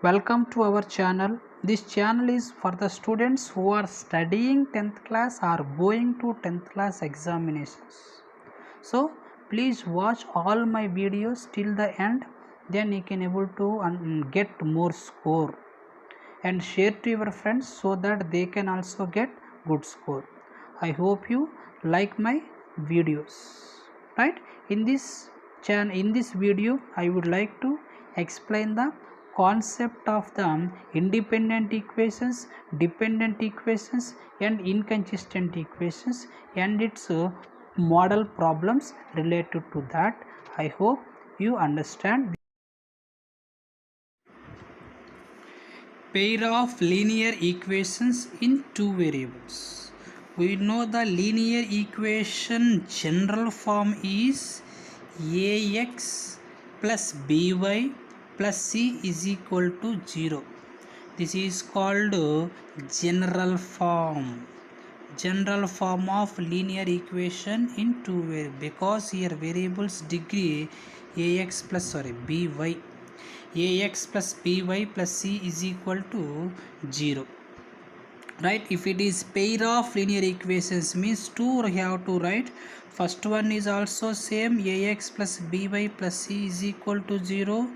Welcome to our channel. This channel is for the students who are studying 10th class or going to 10th class examinations. So please watch all my videos till the end, then you can able to get more score and share to your friends so that they can also get good score. I hope you like my videos. Right? In this video I would like to explain the concept of the independent equations, dependent equations and inconsistent equations and its model problems related to that. I hope you understand. Pair of linear equations in two variables. We know the linear equation general form is ax plus by plus c is equal to 0. This is called general form. General form of linear equation in two variables, because here variables degree by ax plus by plus c is equal to 0. Right? If it is pair of linear equations means two we have to write. First one is also same, ax plus by plus c is equal to 0.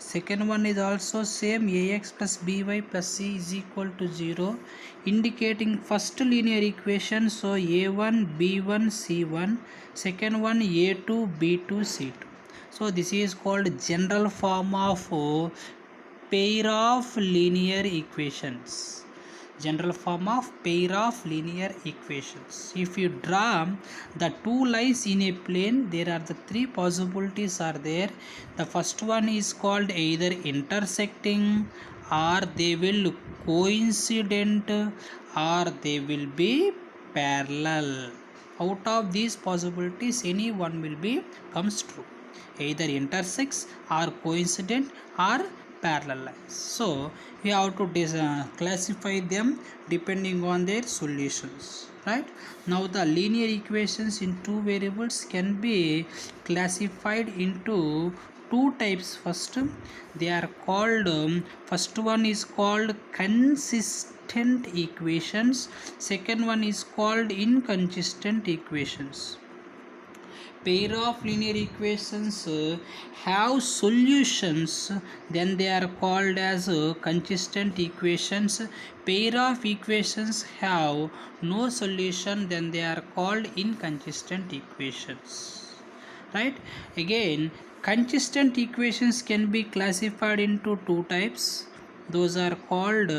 Second one is also same, ax plus by plus c is equal to 0, indicating first linear equation. So a1 b1 c1, second one a2 b2 c2. So this is called general form of pair of linear equations. General form of pair of linear equations. If you draw the two lines in a plane, there are the three possibilities are there. The first one is called either intersecting, or they will coincident, or they will be parallel. Out of these possibilities, any one will be comes true. Either intersects or coincident or parallel lines. So we have to classify them depending on their solutions. Right? Now the linear equations in two variables can be classified into two types. First, they are called first one is called consistent equations, second one is called inconsistent equations. Pair of linear equations have solutions, then they are called as consistent equations. Pair of equations have no solution, then they are called inconsistent equations. Right? Again, consistent equations can be classified into two types. Those are called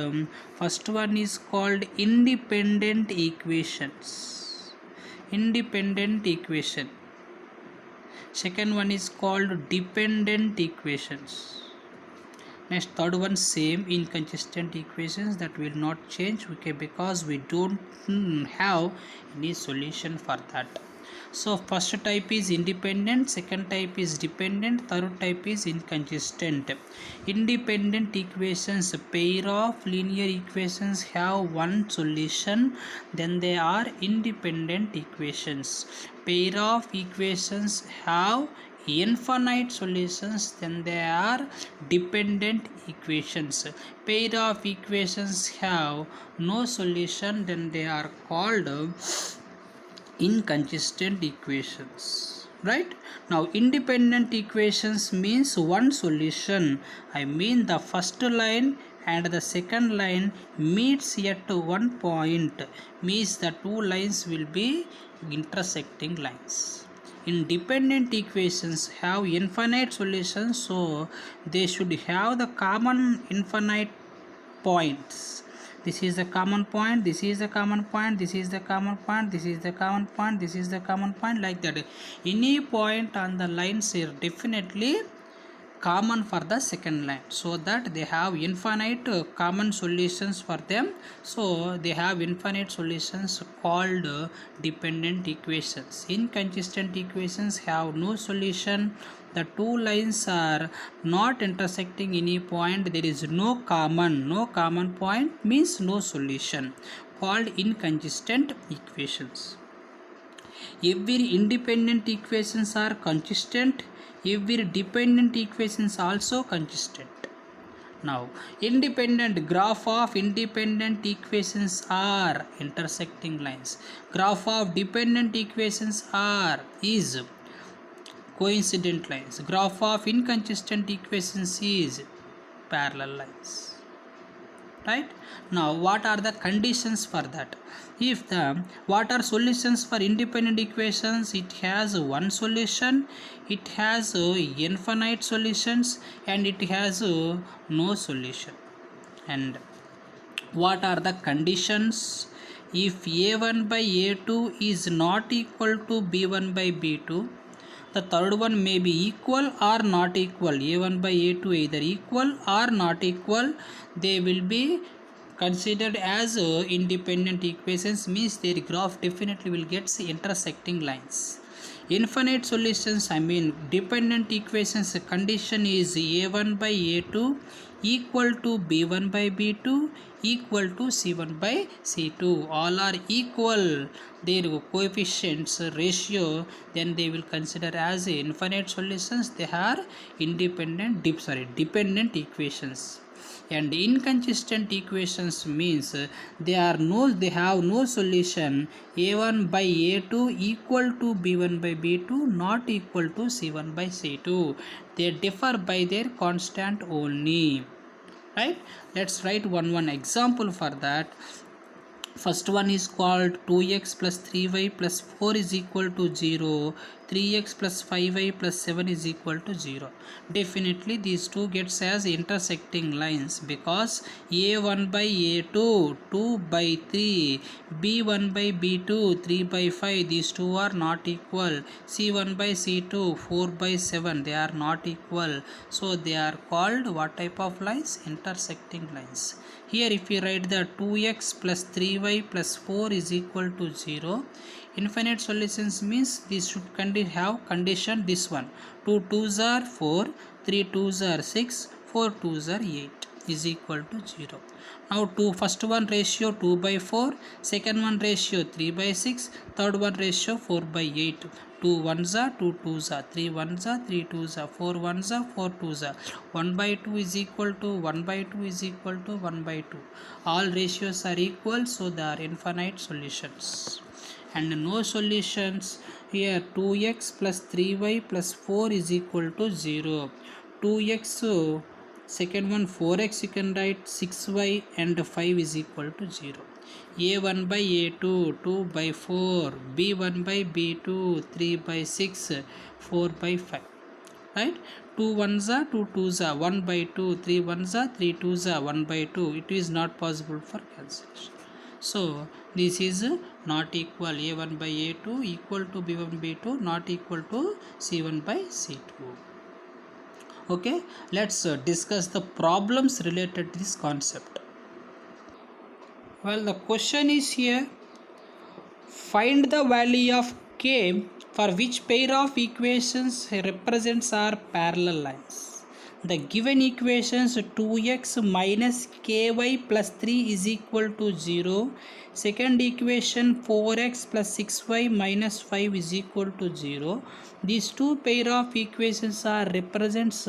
first one is called independent equations. Independent equation. Second one is called dependent equations. Next, third one same, inconsistent equations, that will not change, okay, because we don't have any solution for that. So first type is independent, second type is dependent, third type is inconsistent. Independent equations, pair of linear equations have one solution, then they are independent equations. Pair of equations have infinite solutions, then they are dependent equations. Pair of equations have no solution, then they are called inconsistent equations. Right? Now independent equations means one solution. I mean the first line and the second line meets at one point, means the two lines will be intersecting lines. Independent equations have infinite solutions, so they should have the common infinite points. This is the common point, this is the common point, this is the common point, this is the common point, this is the common point, like that. Any point on the lines is definitely common for the second line, so that they have infinite common solutions for them. So they have infinite solutions called dependent equations. Inconsistent equations have no solution. The two lines are not intersecting any point. There is no common point, means no solution, called inconsistent equations. Every independent equations are consistent, every dependent equations also consistent. Now, independent graph of independent equations are intersecting lines. Graph of dependent equations are is coincident lines. Graph of inconsistent equations is parallel lines. Right? Now, what are the conditions for that? If the what are solutions for independent equations? It has one solution, it has infinite solutions, and it has no solution. And what are the conditions? If a1 by a2 is not equal to b1 by b2, the third one may be equal or not equal. a1 by a2 either equal or not equal, they will be considered as independent equations, means their graph definitely will get intersecting lines. Infinite solutions, I mean dependent equations, condition is a1 by a2 equal to b1 by b2 equal to c1 by c2. All are equal, their coefficients ratio, then they will consider as infinite solutions. They are independent dependent equations. And inconsistent equations means they have no solution. a1 by a2 equal to b1 by b2 not equal to c1 by c2. They differ by their constant only. Right? Let's write one example for that. First one is called 2x plus 3y plus 4 is equal to 0. 3x plus 5y plus 7 is equal to 0. Definitely these two gets as intersecting lines, because a1 by a2 2 by 3, b1 by b2 3 by 5, these two are not equal. c1 by c2 4 by 7, they are not equal. So they are called what type of lines? Intersecting lines. Here if we write the 2x plus 3y plus 4 is equal to 0, infinite solutions means this should have condition this one. 2 2s are 4, 3 2s are 6, 4 2s are 8 is equal to 0. Now first one ratio 2 by 4, second one ratio 3 by 6, third one ratio 4 by 8. 2 1s are 2 2s are 3 1s are 3 2s are 4 1s are 4 2s are 1 by 2 is equal to 1 by 2 is equal to 1 by 2. All ratios are equal, so they are infinite solutions. And no solutions. Here 2x plus 3y plus 4 is equal to 0. 2x, second one 4x, you can write 6y and 5 is equal to 0. a1 by a2 2 by 4, b1 by b2 3 by 6, 4 by 5. Right? 2 1s are 2 2s are 1 by 2, 3 1s are 3 2s are 1 by 2. It is not possible for cancellation. So this is not equal. a1 by a2 equal to b1 b2 not equal to c1 by c2. Okay, let's discuss the problems related to this concept. Well, the question is here, find the value of k for which pair of equations represents are parallel lines. The given equations 2x minus ky plus 3 is equal to 0. Second equation 4x plus 6y minus 5 is equal to 0. These two pair of equations are represents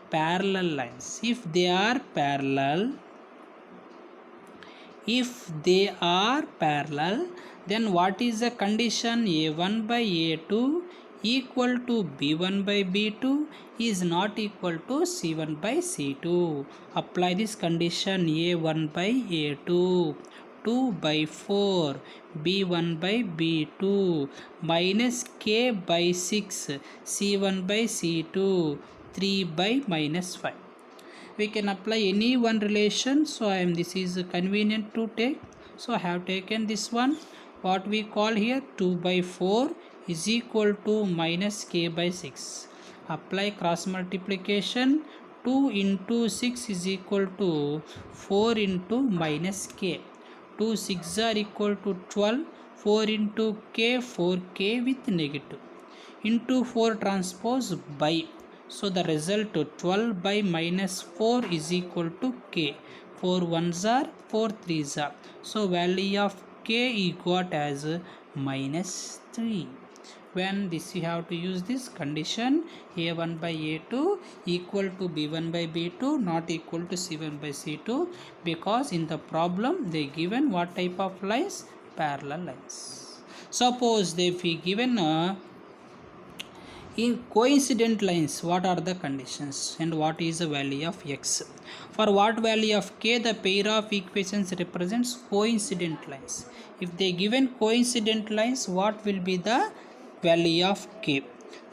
parallel lines. If they are parallel, then what is the condition? a1 by a2 equal to b1 by b2 is not equal to c1 by c2. Apply this condition. a1 by a2 2 by 4 b1 by b2 minus k by 6 c1 by c2 3 by minus 5. We can apply any one relation, so this is convenient to take, so I have taken this one. What we call here 2 by 4 is equal to minus k by 6. Apply cross multiplication. 2 into 6 is equal to 4 into minus k. 2 6 are equal to 12. 4 into k, 4k with negative. Into 4 transpose by. So the result 12 by minus 4 is equal to k. 4 1s are 4 3s are. So value of k is got as minus 3. when this you have to use this condition a1 by a2 equal to b1 by b2 not equal to c1 by c2, because in the problem they given what type of lines? Parallel lines. Suppose if we given in coincident lines, what are the conditions and what is the value of x? For what value of k the pair of equations represents coincident lines? If they given coincident lines, what will be the value of k?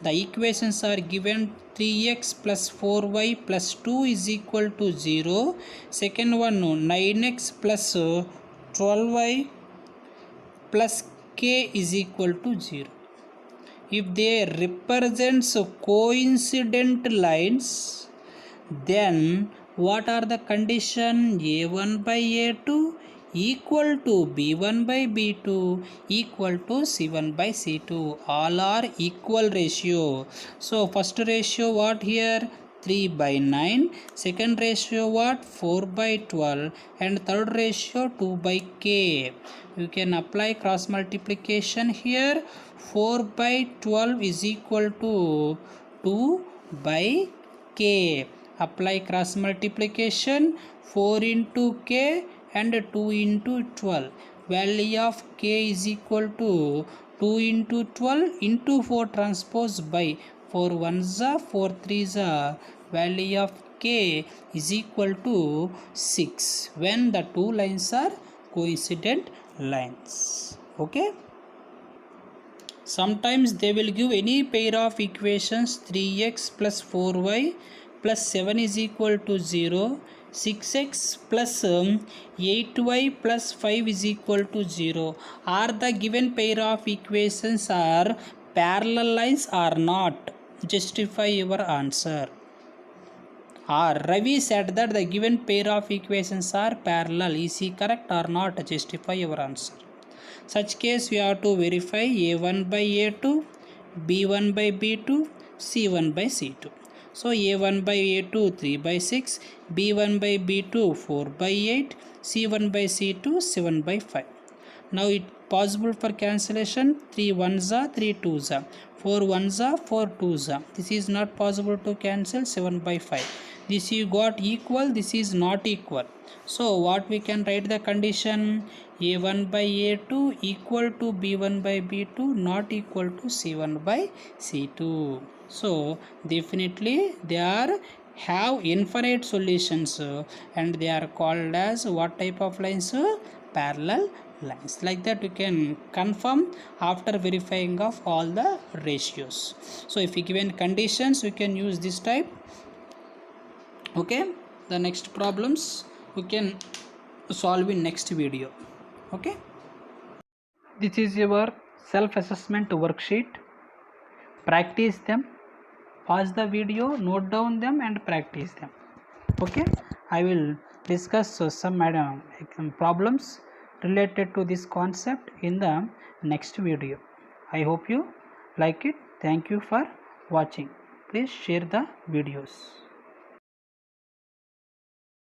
The equations are given 3x plus 4y plus 2 is equal to 0. Second one 9x plus 12y plus k is equal to 0. If they represents coincident lines, then what are the condition? a1 by a2 equal to b1 by b2 equal to c1 by c2. All are equal ratio. So first ratio what here? 3 by 9. Second ratio what? 4 by 12. And third ratio 2 by k. You can apply cross multiplication here. 4 by 12 is equal to 2 by k. Apply cross multiplication. 4 into k and 2 into 12. Value of k is equal to 2 into 12 into 4 transpose by 4 1s are 4 3s are. Value of k is equal to 6 when the two lines are coincident lines. Okay. Sometimes they will give any pair of equations 3x plus 4y plus 7 is equal to 0, 6x plus 8y plus 5 is equal to 0. Are the given pair of equations are parallel lines or not? Justify your answer. Ravi said that the given pair of equations are parallel. Is he correct or not? Justify your answer. Such case we have to verify a1 by a2, b1 by b2, c1 by c2. So a1 by a2 3 by 6, b1 by b2 4 by 8, c1 by c2 7 by 5. Now it possible for cancellation. 3 1s are 3 2s are, 4 1s are 4 2s are. This is not possible to cancel. 7 by 5. This you got equal, this is not equal. So what we can write the condition? a1 by a2 equal to b1 by b2 not equal to c1 by c2. So definitely they are have infinite solutions and they are called as what type of lines? Parallel lines. Like that you can confirm after verifying of all the ratios. So if you given conditions you can use this type. Okay, the next problems we can solve in next video. Okay, this is your self-assessment worksheet. Practice them, pause the video, note down them and practice them. Okay, I will discuss some problems related to this concept in the next video. I hope you like it. Thank you for watching. Please share the videos.